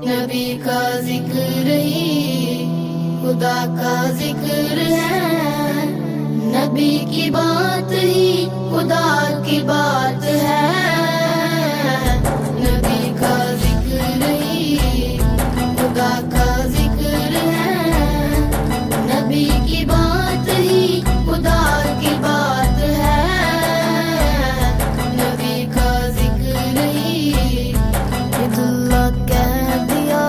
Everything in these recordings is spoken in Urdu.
نبی کا ذکر ہی خدا کا ذکر ہے، نبی کی بات ہی خدا کی بات ہے، نبی کا ذکر ہی خدا کا ذکر ہے، نبی کی بات ہی خدا کی بات ہے، نبی کا ذکر ہی عید اللہ کہہ دیا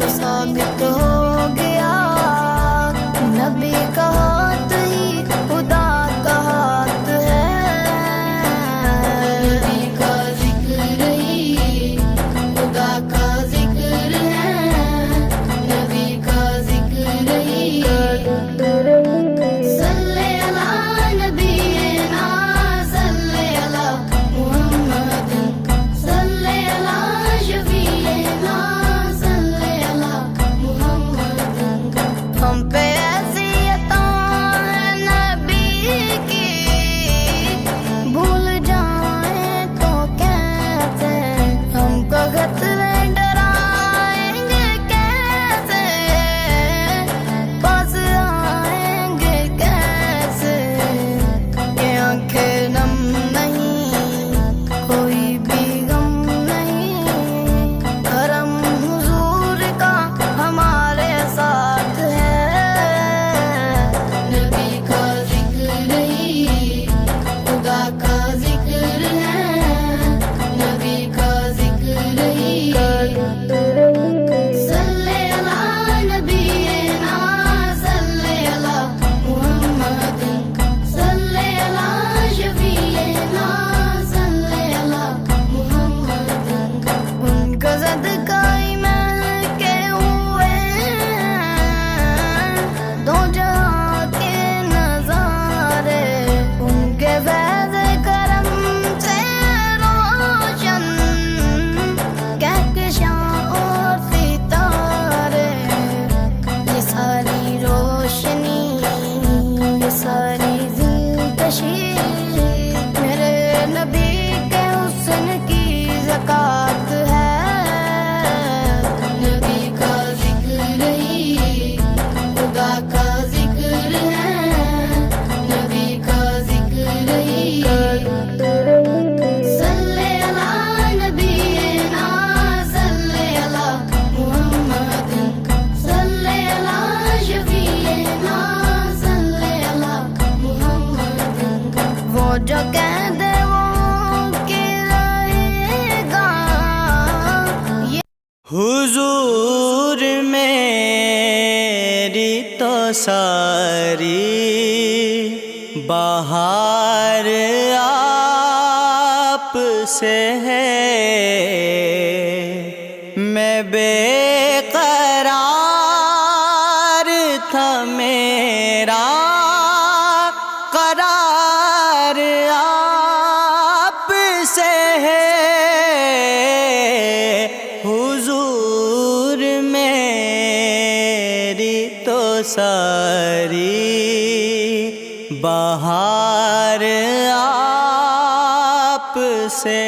تو ثابت ہو گیا، نبی کا ہاتھ ہی خدا کا ہاتھ ہے، نبی کا ذکر ہی خدا کا ذکر ہے، نبی کا ذکر ہی صلی علی نبینا صلی علی محمد صلی علی شفیعنا صلی علی محمد، ہم پہ ایسی عطا ہے نبی کی، بھول جائیں تو کیسے، ہم کو خطرے ڈرائیں گے کیسے، پاس آئیں گے کیسے، کہ آنکھیں نم نہیں کوئی بھی غم نہیں، کرم حضور کا ہمارے ساتھ ہے، نبی کا ذکر ہی خدا کا ذکر ہے، نبی کا ذکر ہی صلی علی نبینا صلی علی محمد صلی علی شفیعنا صلی علی محمد، ان کا صدقہ ہی مہکے ہوئے دو جہاں کے نظارے، ان کے فیض کرم سے روشن کہکشاں اور ستارے، یہ ساری روشنی یہ ساری دلکشی میرے نبی کے حسن کی زکات ہے، نبی کا ذکر ہی خدا کا ذکر ہے، نبی کا ذکر ہی صلی علی نبینا صلی علی محمد صلی علی شفیعنا صلی علی محمد، وہ جو کہہ دے وہ کہ رہے گا، حضور میری تو ساری بہار آپ سے ہے، میں بے قرار تھا میرا قرار آپ سے ہے، حضور میری تو ساری بہار آپ سے